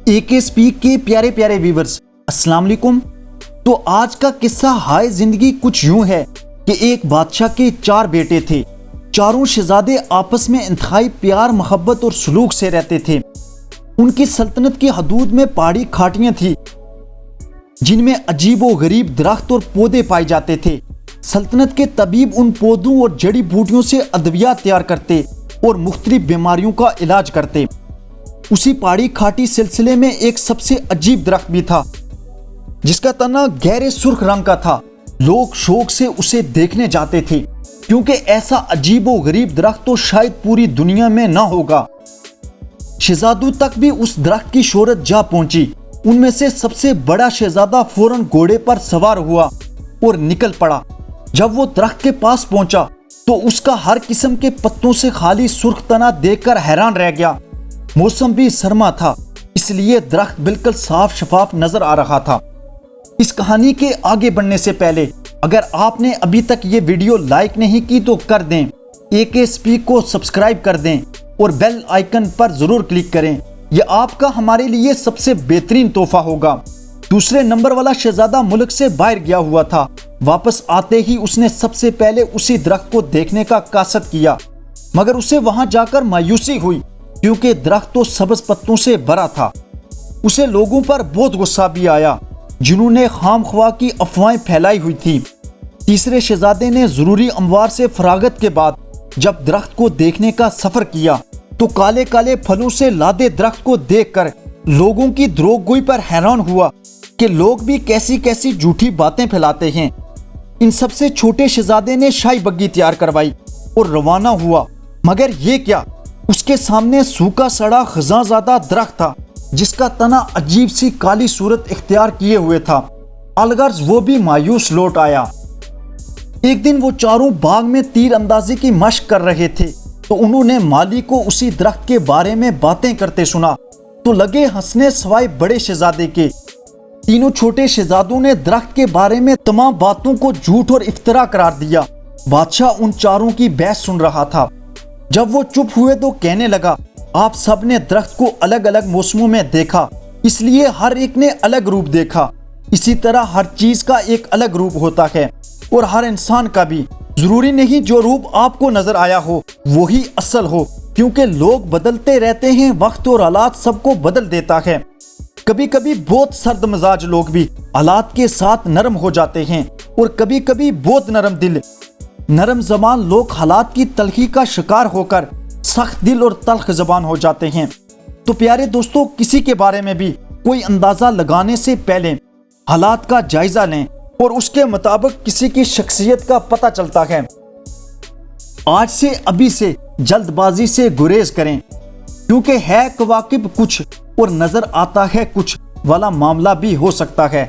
AK speak के प्यारे प्यारे व्यूवर्स, अस्सलाम वालेकुम। तो आज का किस्सा हाय जिंदगी कुछ यूं है कि एक बादशाह के 4 बेटे थे। चारों शहजादे आपस में इंतहाई प्यार मोहब्बत और सलूक से रहते थे। उनकी सल्तनत की हदूद में पहाड़ी खाटियां थी जिनमें अजीब व गरीब दरख्त और पौधे पाए जाते थे। सल्तनत के तबीब उन पौधों और जड़ी बूटियों से अद्वियात तैयार करते और मुख्तलिफ बीमारियों का इलाज करते। उसी पहाड़ी खाटी सिलसिले में एक सबसे अजीब दरख्त भी था जिसका तना गहरे सुर्ख रंग का था। लोग शौक से उसे देखने जाते थे क्योंकि ऐसा अजीब व गरीब दरख्त तो शायद पूरी दुनिया में ना होगा। शहजादों तक भी उस दरख्त की शोहरत जा पहुंची। उनमें से सबसे बड़ा शहजादा फौरन घोड़े पर सवार हुआ और निकल पड़ा। जब वो दरख्त के पास पहुंचा तो उसका हर किस्म के पत्तों से खाली सुर्ख तना देखकर हैरान रह गया। मौसम भी सरमा था, इसलिए दरख्त बिल्कुल साफ शफाफ नजर आ रहा था। इस कहानी के आगे बढ़ने से पहले अगर आपने अभी तक ये वीडियो लाइक नहीं की तो कर दें, AK स्पीक को सब्सक्राइब कर दें और बेल आइकन पर जरूर क्लिक करें। यह आपका हमारे लिए सबसे बेहतरीन तोहफा होगा। दूसरे नंबर वाला शहजादा मुल्क से बाहर गया हुआ था। वापस आते ही उसने सबसे पहले उसी दरख्त को देखने का कासद किया, मगर उसे वहां जाकर मायूसी हुई क्योंकि दरख्त तो सब्ज पत्तों से भरा था। उसे लोगों पर बहुत गुस्सा भी आया जिन्होंने खामख्वाह की अफवाहें फैलाई हुई थी। तीसरे शहजादे ने जरूरी अमवार से फरागत के बाद जब दरख्त को देखने का सफर किया तो काले काले फलों से लादे दरख्त को देखकर लोगों की द्रोहगोई पर हैरान हुआ कि लोग भी कैसी कैसी झूठी बातें फैलाते हैं। इन सबसे छोटे शहजादे ने शाही बग्गी तैयार करवाई और रवाना हुआ, मगर ये क्या, उसके सामने सूखा सड़ा खजांज़ादा दरख्त था जिसका तना अजीब सी काली सूरत इख्तियार किए हुए था। अलगर्ज वो भी मायूस लौट आया। एक दिन वो चारों बाग में तीर अंदाजी की मशक कर रहे थे तो उन्होंने माली को उसी दरख्त के बारे में बातें करते सुना तो लगे हंसने सवाए बड़े शहजादे के। तीनों छोटे शहजादों ने दरख्त के बारे में तमाम बातों को झूठ और इफ्तरा करार दिया। बादशाह उन चारों की बहस सुन रहा था। जब वो चुप हुए तो कहने लगा, आप सब ने दरख्त को अलग अलग मौसमों में देखा, इसलिए हर एक ने अलग रूप देखा। इसी तरह हर चीज का एक अलग रूप होता है और हर इंसान का भी। जरूरी नहीं जो रूप आपको नजर आया हो वही असल हो, क्योंकि लोग बदलते रहते हैं। वक्त और हालात सबको बदल देता है। कभी कभी बहुत सर्द मिजाज लोग भी हालात के साथ नरम हो जाते हैं और कभी कभी बहुत नरम दिल नरम जबान लोग हालात की तलखी का शिकार होकर सख्त दिल और तल्ख जबान हो जाते हैं। तो प्यारे दोस्तों, किसी के बारे में भी कोई अंदाजा लगाने से पहले हालात का जायजा लें और उसके मुताबिक किसी की शख्सियत का पता चलता है। आज से अभी से जल्दबाजी से गुरेज करें, क्योंकि है कवाकिब कुछ और नजर आता है कुछ वाला मामला भी हो सकता है।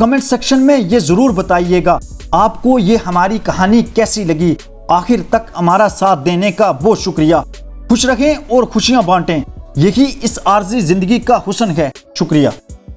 कमेंट सेक्शन में ये जरूर बताइएगा आपको ये हमारी कहानी कैसी लगी। आखिर तक हमारा साथ देने का बहुत शुक्रिया। खुश रहें और खुशियां बांटें, यही इस आर्जी जिंदगी का हुस्न है। शुक्रिया।